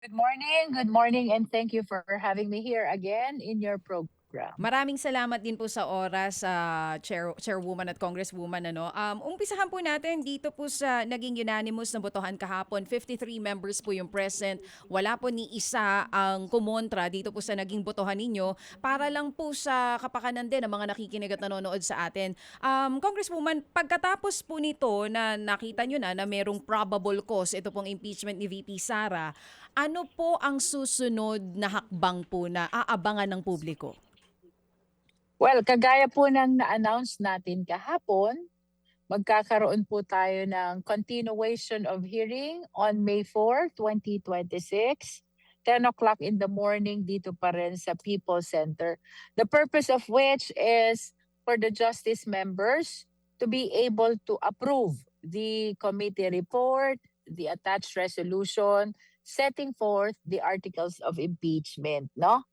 Good morning, and thank you for having me here again in your program. Maraming salamat din po sa oras, Chairwoman at Congresswoman. Umpisahan po natin dito po sa naging unanimous na botohan kahapon. 53 members po yung present. Wala po ni isa ang kumontra dito po sa naging botohan ninyo para lang po sa kapakanan din ng mga nakikinig at nanonood sa atin. Congresswoman, pagkatapos po nito na nakita nyo na merong probable cause, ito pong impeachment ni VP Sara, ano po ang susunod na hakbang po na aabangan ng publiko? Well, kagaya po ng na-announce natin kahapon, magkakaroon po tayo ng continuation of hearing on May 4, 2026, 10 o'clock in the morning dito pa rin sa People's Center. The purpose of which is for the justice members to be able to approve the committee report, the attached resolution, setting forth the articles of impeachment, no?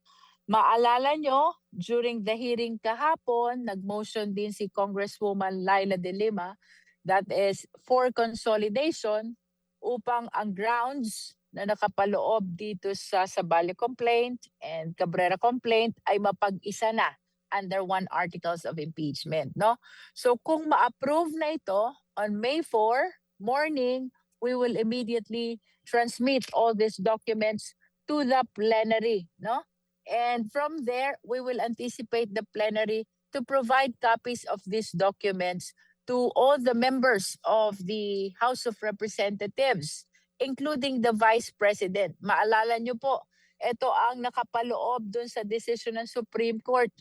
Maalala nyo, during the hearing kahapon, nag-motion din si Congresswoman Laila De Lima, that is for consolidation upang ang grounds na nakapaloob dito sa Sabali complaint and Cabrera complaint ay mapag-isa na under one articles of impeachment, no? So kung ma-approve na ito on May 4 morning, we will immediately transmit all these documents to the plenary, no? And from there, we will anticipate the plenary to provide copies of these documents to all the members of the House of Representatives, including the Vice President. Maalala nyo po, ito ang nakapaloob dun sa decision ng Supreme Court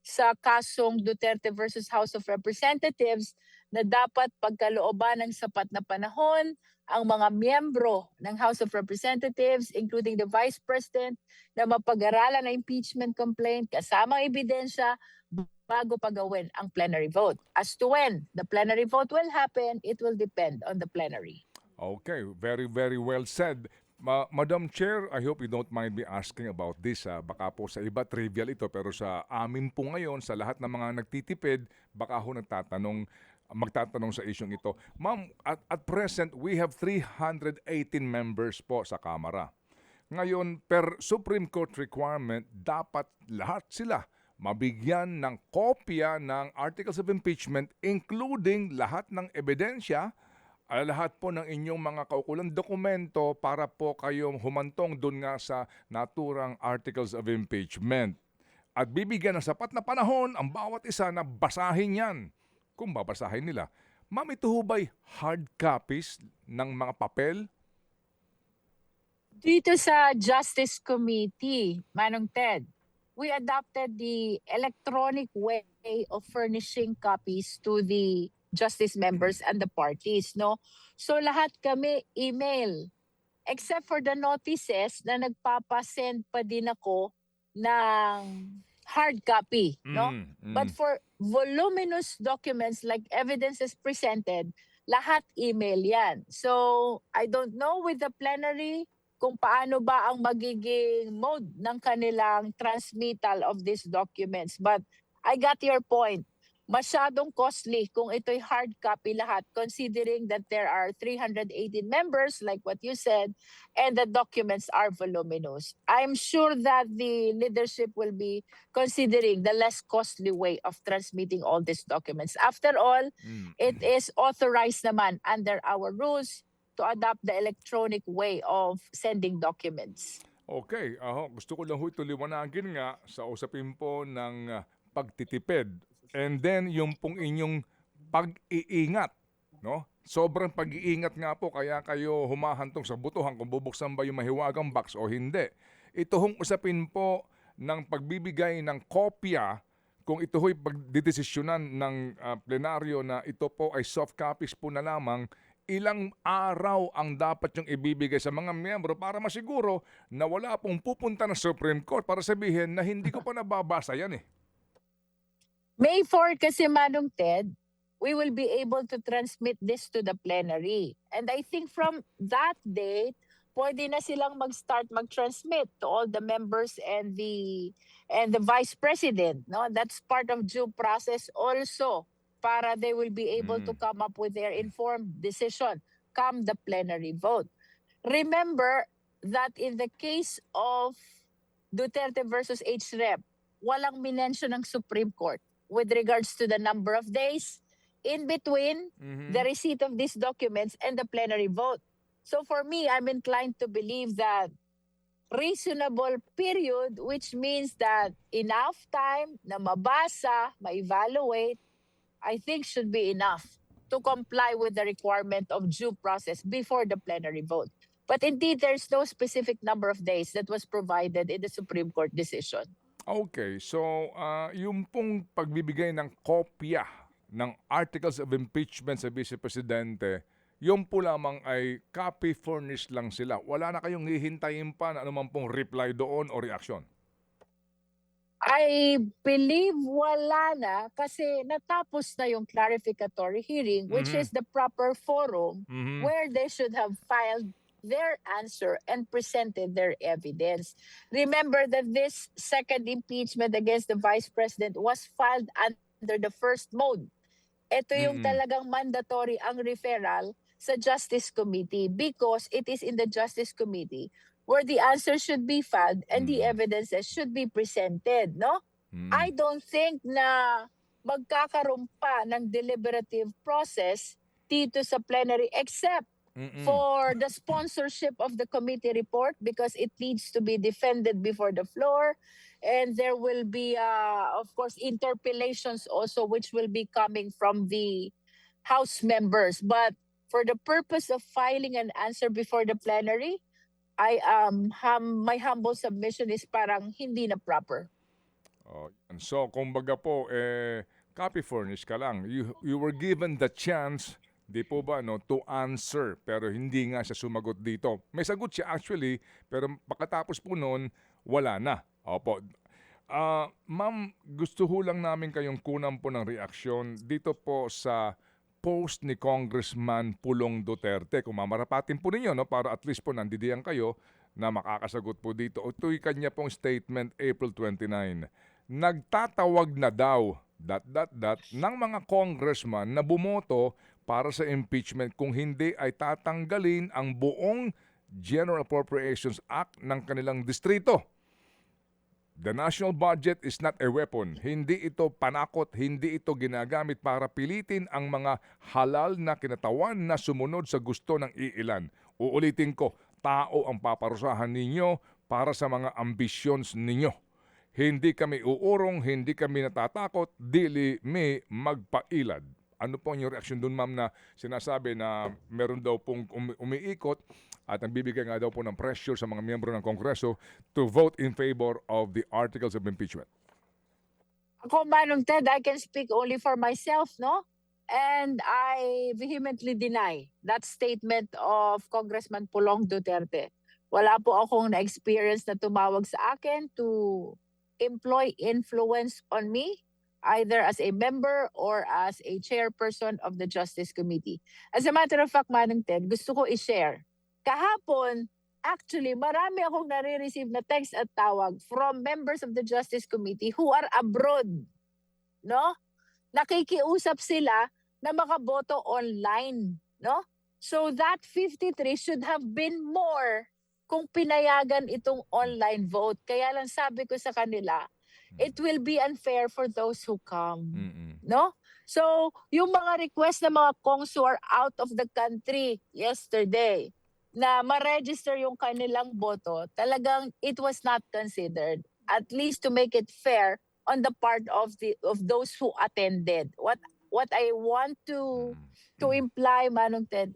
sa kasong Duterte versus House of Representatives na dapat pagkalooban ng sapat na panahon ang mga miyembro ng House of Representatives, including the Vice President, na mapag-aralan ang impeachment complaint kasama ebidensya bago pagawin ang plenary vote. As to when the plenary vote will happen, it will depend on the plenary. Okay, very, very well said. Madam Chair, I hope you don't mind me asking about this. Baka po sa iba trivial ito, pero sa amin po ngayon, sa lahat ng mga nagtitipid, baka ho magtatanong sa isyong ito. Ma'am, at present, we have 318 members po sa Kamara. Ngayon, per Supreme Court requirement, dapat lahat sila mabigyan ng kopya ng Articles of Impeachment, including lahat ng ebidensya, lahat po ng inyong mga kaukulang dokumento para po kayong humantong doon nga sa naturang Articles of Impeachment. At bibigyan ng sapat na panahon ang bawat isa na basahin yan, kung babasahin nila. Ma'am, ito ho ba'y hard copies ng mga papel? Dito sa Justice Committee, Manong Ted, we adopted the electronic way of furnishing copies to the justice members and the parties, no? So lahat kami email, except for the notices na nagpapasend pa din ako ng hard copy, no? But for voluminous documents like evidences presented, lahat email yan. So I don't know with the plenary kung paano ba ang magiging mode ng kanilang transmittal of these documents. But I got your point. Masyadong costly kung ito'y hard copy lahat, considering that there are 318 members, like what you said, and the documents are voluminous. I'm sure that the leadership will be considering the less costly way of transmitting all these documents. After all, it is authorized naman under our rules to adopt the electronic way of sending documents. Okay, gusto ko lang ho ito liwanagin nga sa usapin po ng pagtitipid. And then yung pong inyong pag-iingat, no? Sobrang pag-iingat nga po kaya kayo humahantong sa butuhan kung bubuksan ba yung mahiwagang box o hindi. Ito hong usapin po ng pagbibigay ng kopya kung ito ho'y pagdidesisyonan ng plenaryo na ito po ay soft copies po na lamang, ilang araw ang dapat yung ibibigay sa mga miyembro para masiguro na wala pong pupunta ng Supreme Court para sabihin na hindi ko pa nababasa yan eh. May 4 kasi, Manong Ted, we will be able to transmit this to the plenary. And I think from that date, pwede na silang mag-start mag-transmit to all the members and the vice president, no? That's part of due process also, para they will be able to come up with their informed decision come the plenary vote. Remember, that in the case of Duterte versus HREP, walang minention ng Supreme Court with regards to the number of days in between the receipt of these documents and the plenary vote. So for me, I'm inclined to believe that reasonable period, which means that enough time na mabasa, ma-evaluate, I think should be enough to comply with the requirement of due process before the plenary vote. But indeed, there's no specific number of days that was provided in the Supreme Court decision. Okay, so yung pong pagbibigay ng kopya ng articles of impeachment sa Vice Presidente, yung po lamang ay copy furnished lang sila. Wala na kayong hihintayin pa na anuman pong reply doon o reaction. I believe wala na kasi natapos na yung clarificatory hearing, which is the proper forum where they should have filed their answer and presented their evidence. Remember that this second impeachment against the Vice President was filed under the first mode. Ito yung talagang mandatory ang referral sa Justice Committee because it is in the Justice Committee where the answer should be filed and the evidences should be presented, no? I don't think na magkakaroon pa ng deliberative process dito sa plenary except for the sponsorship of the committee report because it needs to be defended before the floor. And there will be, of course, interpellations also, which will be coming from the House members. But for the purpose of filing an answer before the plenary, my humble submission is parang hindi na proper. Oh, and so, kumbaga po, copy furnish ka lang. You were given the chance, di po ba, no, to answer, pero hindi nga siya sumagot dito. May sagot siya actually, pero pagkatapos po noon, wala na. Opo. Ma'am, gusto ho lang namin kayong kunan po ng reaksyon dito po sa post ni Congressman Pulong Duterte. Kung mamarapatin po ninyo, no, para at least po nandidiyan kayo na makakasagot po dito. Ito'y kanya pong statement April 29. Nagtatawag na daw ng mga congressman na bumoto para sa impeachment kung hindi ay tatanggalin ang buong General Appropriations Act ng kanilang distrito. The national budget is not a weapon. Hindi ito panakot, hindi ito ginagamit para pilitin ang mga halal na kinatawan na sumunod sa gusto ng iilan. Uulitin ko, tao ang paparusahan ninyo para sa mga ambitions ninyo. Hindi kami uurong, hindi kami natatakot, dili may magpailad. Ano po ang yung reaksyon dun, ma'am, na sinasabi na meron daw pong umiikot at nagbibigay nga daw po ng pressure sa mga miyembro ng Kongreso to vote in favor of the articles of impeachment? Ako, Manong Ted, I can speak only for myself, no? And I vehemently deny that statement of Congressman Pulong Duterte. Wala po akong na-experience na tumawag sa akin to employ influence on me, either as a member or as a chairperson of the Justice Committee. As a matter of fact, Manong Ted, gusto ko i-share. Kahapon, actually, marami akong nare-receive na text at tawag from members of the Justice Committee who are abroad. No? Nakikiusap sila na makaboto online. No? So that 53 should have been more kung pinayagan itong online vote. Kaya lang sabi ko sa kanila, it will be unfair for those who come. No? So, yung mga request ng mga kongs who are out of the country yesterday, na ma-register yung kanilang boto, talagang it was not considered. At least to make it fair on the part of those who attended. What I want to imply, Manong Ted,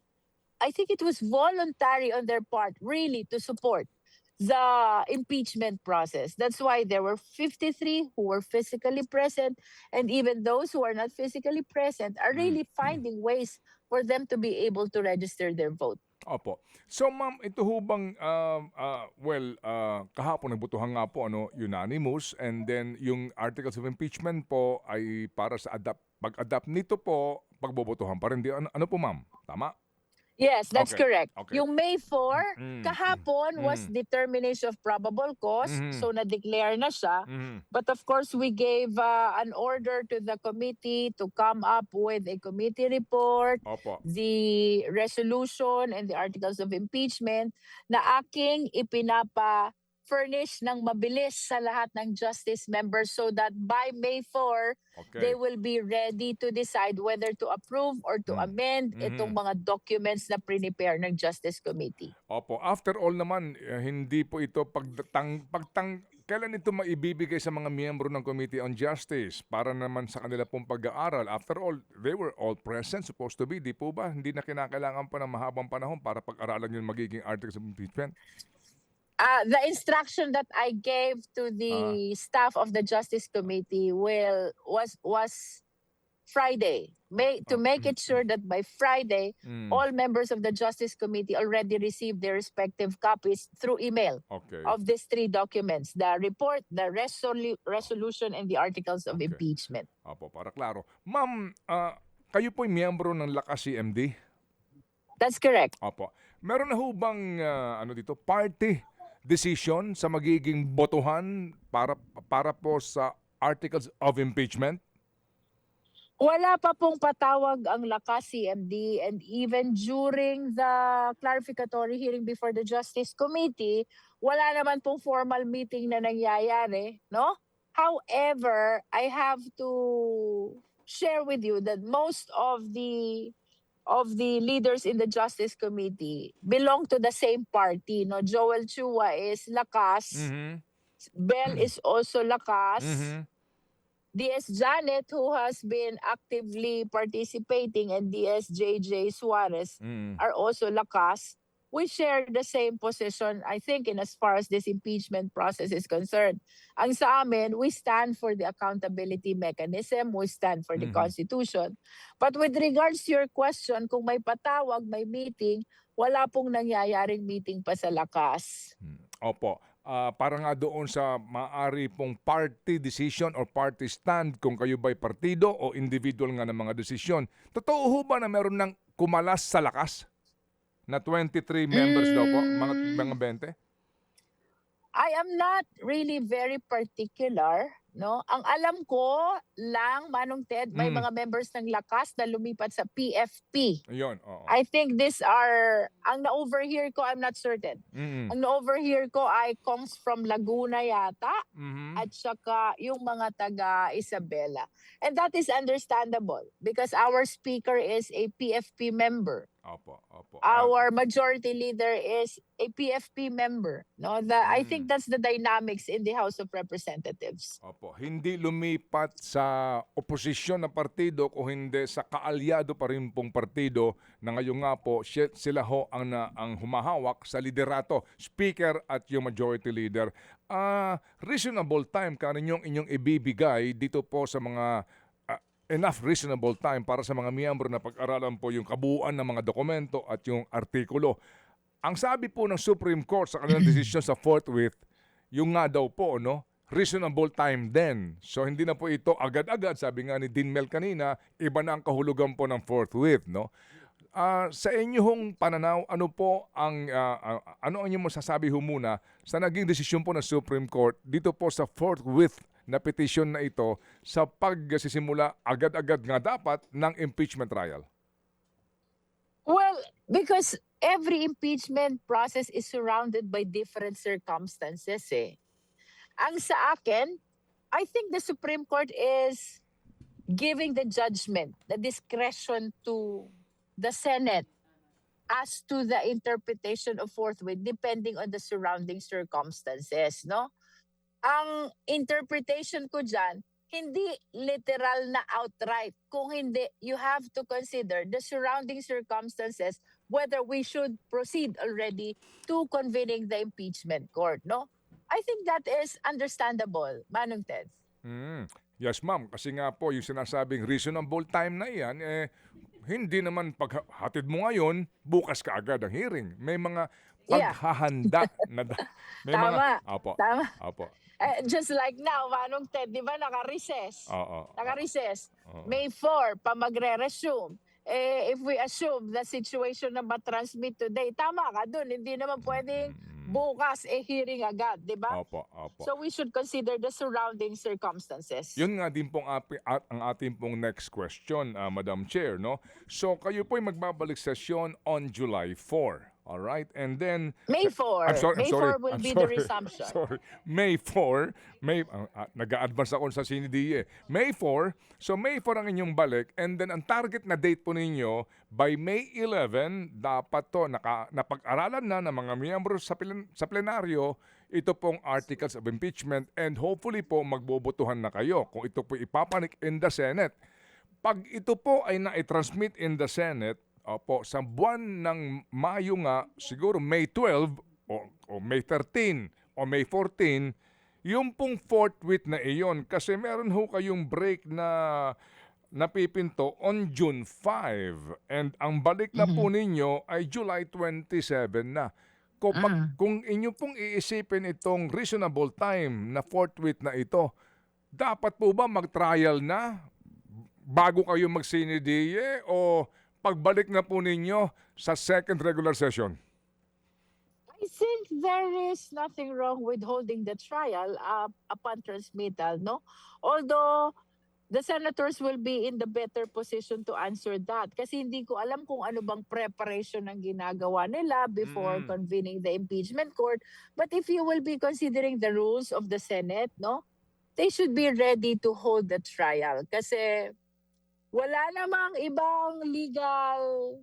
I think it was voluntary on their part, really, to support the impeachment process. That's why there were 53 who were physically present, and even those who are not physically present are really finding ways for them to be able to register their vote. Opo. So ma'am, ito ho bang, kahapon nagbotohan nga po, unanimous, and then yung articles of impeachment po ay para sa pag-adapt nito po, pagbobotohan pa rin. Ano po, ma'am? Tama? Yes, that's Okay. correct. Okay. Yung May 4, Mm. kahapon was Mm. determination of probable cause. Mhm. So na-declare na siya. Mhm. But of course, we gave an order to the committee to come up with a committee report, Opo. the resolution and the articles of impeachment na aking ipinapa-furnish ng mabilis sa lahat ng justice members so that by May 4, they Okay. will be ready to decide whether to approve or to Mm. amend itong Mhm. mga documents na prepare ng Justice Committee. Opo. After all naman, hindi po ito kailan ito maibibigay sa mga miyembro ng Committee on Justice para naman sa kanila pong pag-aaral. After all, they were all present, supposed to be, di po ba? Hindi na kinakailangan pa ng mahabang panahon para pag-aralan yung magiging articles of impeachment. The instruction that I gave to Ah. the staff of the Justice Committee was Friday. To make it sure that by Friday, Mm. all members of the Justice Committee already received their respective copies through email Okay. of these three documents: the report, the resolution, and the articles of Okay. impeachment. Opo, para klaro. Ma'am, kayo po'y miyembro ng Lakas CMD? That's correct. Opo. Meron na ho bang party decision sa magiging botohan para po sa articles of impeachment? Wala pa pong patawag ang Lakas CMD, and even during the clarificatory hearing before the Justice Committee, wala naman pong formal meeting na nangyayari, no? However, I have to share with you that most of the leaders in the Justice Committee belong to the same party, no? Joel Chua is Lakas, Mhm. Bell is also Lakas, Mhm. DS Janet, who has been actively participating, and DS JJ Suarez Mm. are also Lakas. We share the same position, I think, in as far as this impeachment process is concerned. Ang sa amin, we stand for the accountability mechanism, we stand for the Mhm. Constitution. But with regards to your question, kung may patawag, may meeting, wala pong nangyayaring meeting pa sa Lakas. Opo. Para nga doon sa maaari pong party decision or party stand kung kayo ba'y partido o individual nga ng mga desisyon. Totoo ho ba na meron ng kumalas sa Lakas? Na 23 members daw po, mga 20? I am not really very particular, no? Ang alam ko lang, Manong Ted, may Mm. mga members ng Lakas na lumipat sa PFP. Ayun, oo. I think these are, ang na-overhear ko, I'm not certain. Mm. Ang na-overhear ko ay comes from Laguna yata, Mhm. at saka yung mga taga Isabela. And that is understandable because our speaker is a PFP member. Opo, opo. Our majority leader is a PFP member. No, I think that's the dynamics in the House of Representatives. Opo, hindi lumipat sa oposisyon na partido o hindi sa kaalyado pa rin pong partido na ngayon nga po sila ho ang humahawak sa liderato, speaker at yung majority leader. Reasonable time ka inyong ibibigay dito po sa mga enough reasonable time para sa mga miyembro na pag-aralan po yung kabuuan ng mga dokumento at yung artikulo. Ang sabi po ng Supreme Court sa kanilang desisyon sa forthwith, yung nga daw po, no, reasonable time din. So hindi na po ito agad-agad, sabi nga ni Dean Mel kanina, iba na ang kahulugan po ng forthwith, no? Sa inyong pananaw, ano po ang inyong masasabi ho muna sa naging desisyon po ng Supreme Court dito po sa forthwith na petition na ito sa pagsisimula agad-agad nga dapat ng impeachment trial? Well, because every impeachment process is surrounded by different circumstances eh. Ang sa akin, I think the Supreme Court is giving the judgment, the discretion to the Senate as to the interpretation of forthwith depending on the surrounding circumstances, no? Ang interpretation ko dyan, hindi literal na outright. Kung hindi, you have to consider the surrounding circumstances whether we should proceed already to convening the impeachment court, no? I think that is understandable, Manong Ted. Yes, ma'am. Kasi nga po, yung sinasabing reasonable time na yan, hindi naman paghatid mo ngayon, bukas ka agad ang hearing. May mga paghahanda na may Tama. mga Opo. Tama. Opo. Just like now, Manong Ted, di ba naka-recess? Oo. Naka-recess. Oo. May 4 pa magre-resume. if we assume the situation na matransmit today, tama ka dun, hindi naman pwedeng bukas hearing agad, di ba? Opo, opo. So we should consider the surrounding circumstances. Yun nga din pong ang ating pong next question, Madam Chair, no? So kayo po ay magbabalik sesyon on July 4. All right? And then May 4. I'm sorry, May I'm sorry. 4 will I'm be sorry. the resumption. Sorry. May 4, nag-a-advance ako sa CNDE. May 4, so May 4 ang inyong balik and then ang target na date po ninyo by May 11 dapat to napag-aralan na ng mga miyembro sa plenaryo ito pong articles of impeachment and hopefully po magbobotohan na kayo kung ito po ipapanik in the Senate. Pag ito po ay na-transmit in the Senate, opo, sa buwan ng Mayo nga, siguro May 12 o May 13 o May 14, yung pong forthwith na iyon kasi meron ho kayong break na napipinto on June 5 and ang balik na po ninyo ay July 27 na. Kung inyo pong iisipin itong reasonable time na forthwith na ito, dapat po ba mag-trial na bago kayo mag-CNDE o pagbalik na po ninyo sa second regular session? I think there is nothing wrong with holding the trial upon transmittal, no? Although the senators will be in the better position to answer that kasi hindi ko alam kung ano bang preparation ang ginagawa nila before convening the impeachment court. But if you will be considering the rules of the Senate, no? They should be ready to hold the trial kasi wala namang ibang legal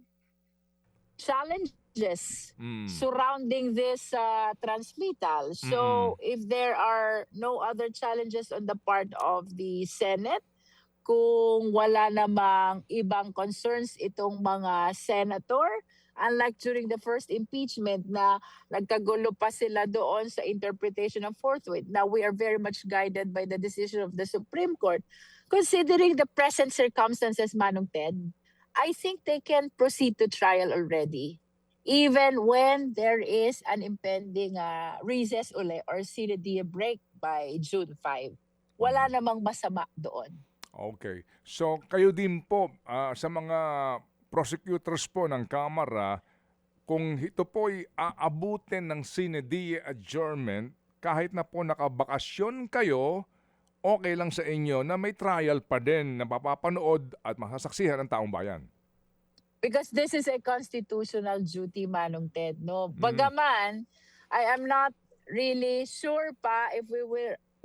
challenges surrounding this transmittal. So if there are no other challenges on the part of the Senate, kung wala namang ibang concerns itong mga senator, unlike during the first impeachment na nagkagulo pa sila doon sa interpretation of forthwith, now we are very much guided by the decision of the Supreme Court. Considering the present circumstances, Manong Ted, I think they can proceed to trial already, even when there is an impending recess uli or CNDE break by June 5. Wala namang masama doon. Okay. So kayo din po sa mga prosecutors po ng Kamara, kung ito po ay aabutin ng CNDE adjournment, kahit na po nakabakasyon kayo, okay lang sa inyo na may trial pa din na mapapanood at masasaksihan ng taong bayan? Because this is a constitutional duty, Manong Ted, no? Bagaman, I am not really sure pa if we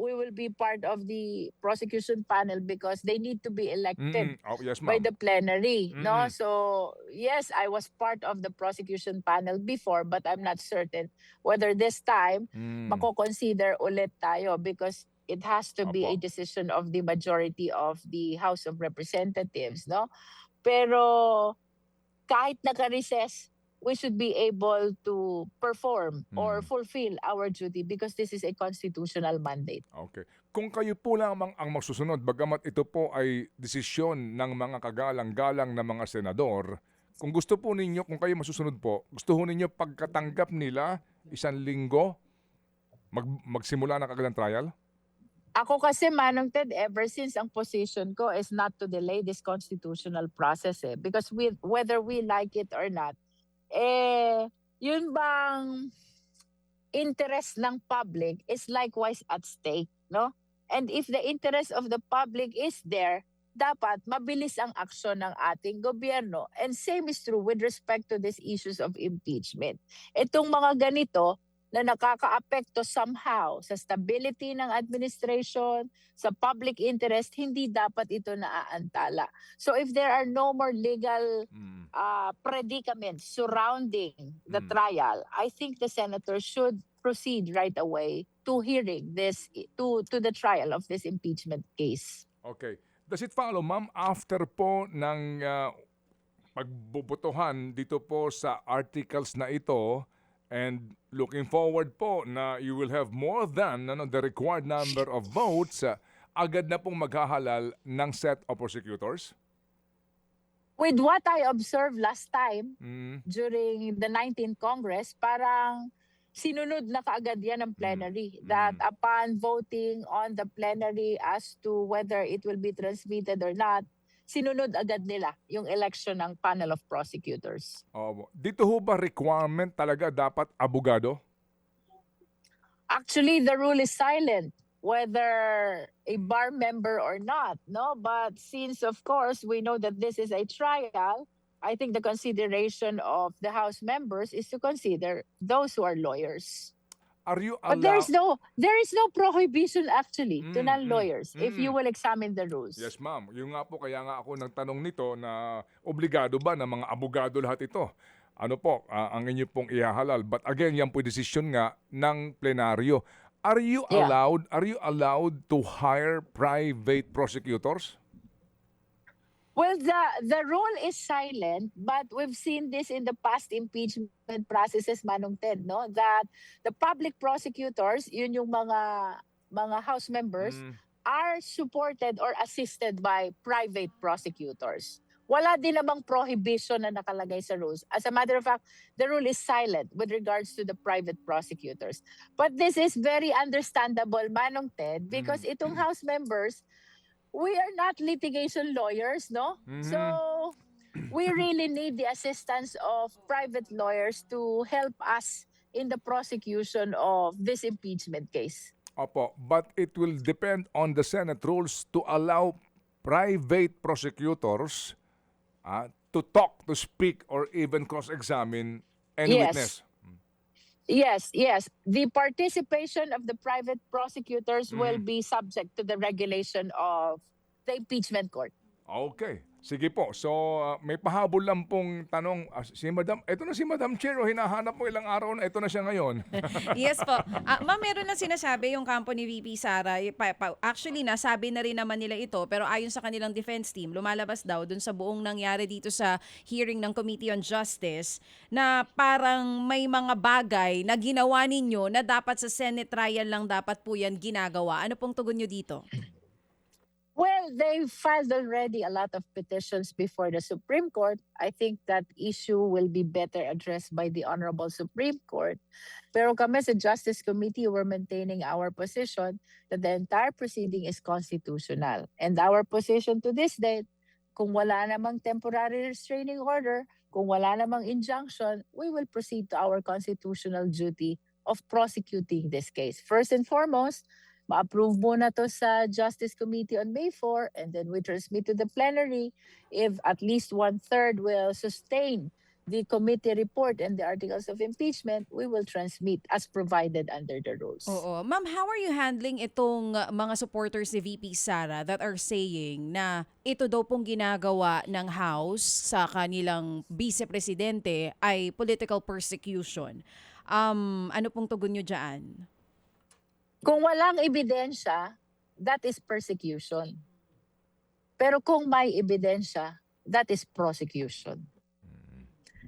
will be part of the prosecution panel because they need to be elected Oh, yes, by ma'am. the plenary, no? So, yes, I was part of the prosecution panel before, but I'm not certain whether this time mako-consider ulit tayo because it has to be a Opo. decision of the majority of the House of Representatives, no? Pero kahit naka-recess, we should be able to perform or fulfill our duty because this is a constitutional mandate. Okay. Kung kayo po lamang ang magsusunod, bagamat ito po ay desisyon ng mga kagalang-galang na mga senador, kung gusto po ninyo, kung kayo masusunod po, gusto ho ninyo pagkatanggap nila, 1 linggo, magsimula na kagad ang trial? Ako kasi, Manong Ted, ever since ang position ko is not to delay this constitutional process because whether we like it or not, yun bang interest ng public is likewise at stake, no? And if the interest of the public is there, dapat mabilis ang aksyon ng ating gobyerno. And same is true with respect to these issues of impeachment. Itong mga ganito na nakakaapekto somehow sa stability ng administration, sa public interest, hindi dapat ito naaantala. So if there are no more legal predicaments surrounding the trial, I think the senator should proceed right away to hearing this, to the trial of this impeachment case. Okay. Does it follow, ma'am, after po ng pagbubutuhan dito po sa articles na ito, and looking forward po na you will have more than the required number of votes, agad na pong maghahalal ng set of prosecutors? With what I observed last time during the 19th Congress, parang sinunod na kaagad yan ng plenary. That upon voting on the plenary as to whether it will be transmitted or not, sinunod agad nila yung election ng panel of prosecutors. Dito ho ba requirement talaga dapat abogado? Actually, the rule is silent whether a bar member or not, no? But since, of course, we know that this is a trial, I think the consideration of the House members is to consider those who are lawyers. Are you But there is allowed? no prohibition actually to Mm, non-lawyers if you will examine the rules. Yes, ma'am. Yung nga po, kaya nga ako nagtanong nito na obligado ba ng mga abogado lahat ito? Ano po, ang inyo pong ihahalal. But again, yan po decision nga ng plenaryo. Are you Yeah. allowed to hire private prosecutors? Well, the rule is silent, but we've seen this in the past impeachment processes, Manong Ted, no? That the public prosecutors, yun yung mga House members, are supported or assisted by private prosecutors. Wala din namang prohibition na nakalagay sa rules. As a matter of fact, the rule is silent with regards to the private prosecutors. But this is very understandable, Manong Ted, because itong House members, we are not litigation lawyers, no? So we really need the assistance of private lawyers to help us in the prosecution of this impeachment case. Opo, but it will depend on the Senate rules to allow private prosecutors to talk, to speak, or even cross-examine any Yes. witness. Yes. The participation of the private prosecutors will be subject to the regulation of the impeachment court. Okay. Sige po. So, may pahabol lang pong tanong. Si Madam, ito na si Madam Chair, hinahanap mo ilang araw na, ito na siya ngayon. Yes po. Ma'am, meron lang sinasabi yung kampo ni VP Sara. Actually, nasabi na rin naman nila ito, pero ayon sa kanilang defense team, lumalabas daw dun sa buong nangyari dito sa hearing ng Committee on Justice na parang may mga bagay na ginawa ninyo na dapat sa Senate trial lang dapat po yan ginagawa. Ano pong tugon nyo dito? Well, they filed already a lot of petitions before the Supreme Court. I think that issue will be better addressed by the Honorable Supreme Court. Pero kami sa Justice Committee, we're maintaining our position that the entire proceeding is constitutional. And our position to this date, kung wala namang temporary restraining order, kung wala namang injunction, we will proceed to our constitutional duty of prosecuting this case. First and foremost, ma-approve muna to sa Justice Committee on May 4 and then we transmit to the plenary. If at least 1/3 will sustain the committee report and the articles of impeachment, we will transmit as provided under the rules. Oo. Ma'am, how are you handling itong mga supporters ni VP Sara that are saying na ito daw pong ginagawa ng House sa kanilang vice-presidente ay political persecution? Ano pong tugon nyo dyan? Kung walang ebidensya, that is persecution. Pero kung may ebidensya, that is prosecution.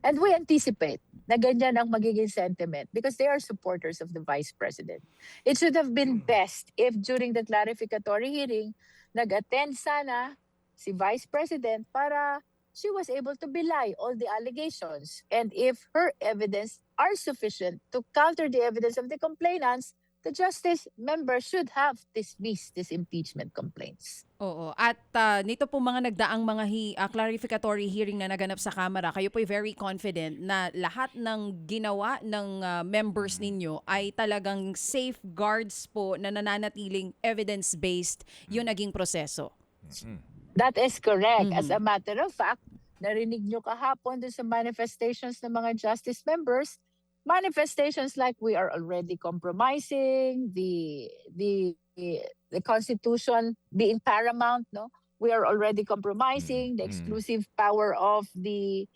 And we anticipate na ganyan ang magiging sentiment because they are supporters of the Vice President. It should have been best if during the clarificatory hearing, nag-attend sana si Vice President para she was able to belie all the allegations. And if her evidence are sufficient to counter the evidence of the complainants, the justice member should have dismissed these impeachment complaints. Oo. At nito po mga nagdaang mga clarificatory hearing na naganap sa Kamara, kayo po'y very confident na lahat ng ginawa ng members ninyo ay talagang safeguards po na nananatiling evidence-based yung naging proseso. That is correct. As a matter of fact, narinig nyo kahapon dun sa manifestations ng mga justice members, manifestations like we are already compromising the Constitution being paramount, no? We are already compromising the exclusive power of the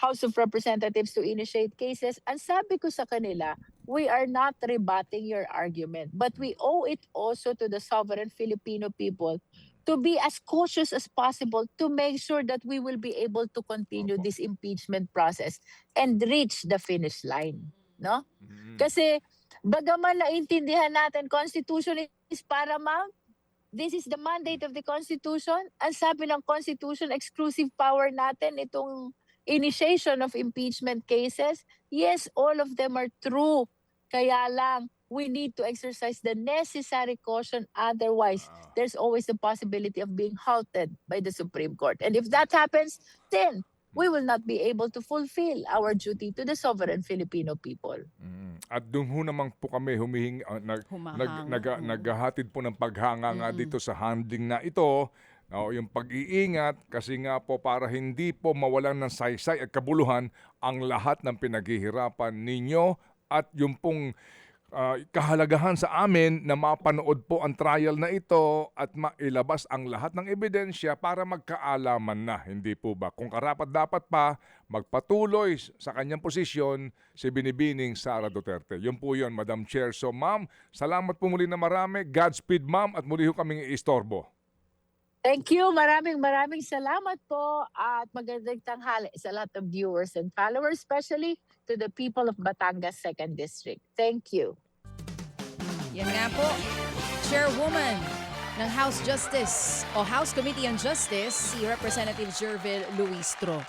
House of Representatives to initiate cases. Ang sabi ko sa kanila, we are not rebutting your argument, but we owe it also to the sovereign Filipino people to be as cautious as possible to make sure that we will be able to continue this impeachment process and reach the finish line, no? Kasi bagaman naintindihan natin Constitution is paramount, this is the mandate of the Constitution. Ang sabi ng Constitution, exclusive power natin itong initiation of impeachment cases. Yes, all of them are true. Kaya lang we need to exercise the necessary caution. Otherwise, there's always the possibility of being halted by the Supreme Court. And if that happens, then we will not be able to fulfill our duty to the sovereign Filipino people. At doon ho naman po kami humihingi, Humahanga. naghahatid po ng paghanga nga dito sa handling na ito. Yung pag-iingat kasi nga po para hindi po mawalan ng saysay at kabuluhan ang lahat ng pinaghihirapan ninyo at yung pong kahalagahan sa amin na mapanood po ang trial na ito at mailabas ang lahat ng ebidensya para magkaalaman na, hindi po ba? Kung karapat-dapat pa, magpatuloy sa kanyang posisyon si Binibining Sara Duterte. Yun po yun, Madam Chair. So ma'am, salamat po muli na marami. Godspeed ma'am at muli ho kaming iistorbo. Thank you. Maraming salamat po at magandang tanghali sa lahat of viewers and followers, especially to the people of Batangas 2nd District. Thank you. Yan nga po, Chairwoman ng House Justice o House Committee on Justice, si Representative Jervil Luistro.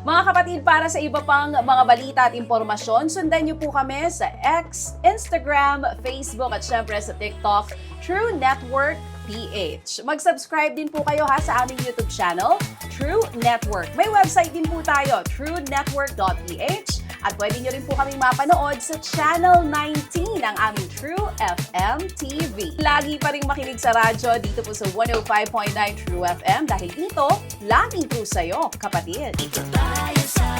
Mga kapatid, para sa iba pang mga balita at impormasyon, sundan niyo po kami sa X, Instagram, Facebook at syempre sa TikTok, True Network PH. Mag-subscribe din po kayo sa aming YouTube channel, True Network. May website din po tayo, truenetwork.ph. At pwede nyo rin po kaming mapanood sa Channel 19 ng aming True FM TV. Lagi pa rin makinig sa radyo dito po sa 105.9 True FM dahil dito, laging true sa'yo, kapatid. Ito tayo sa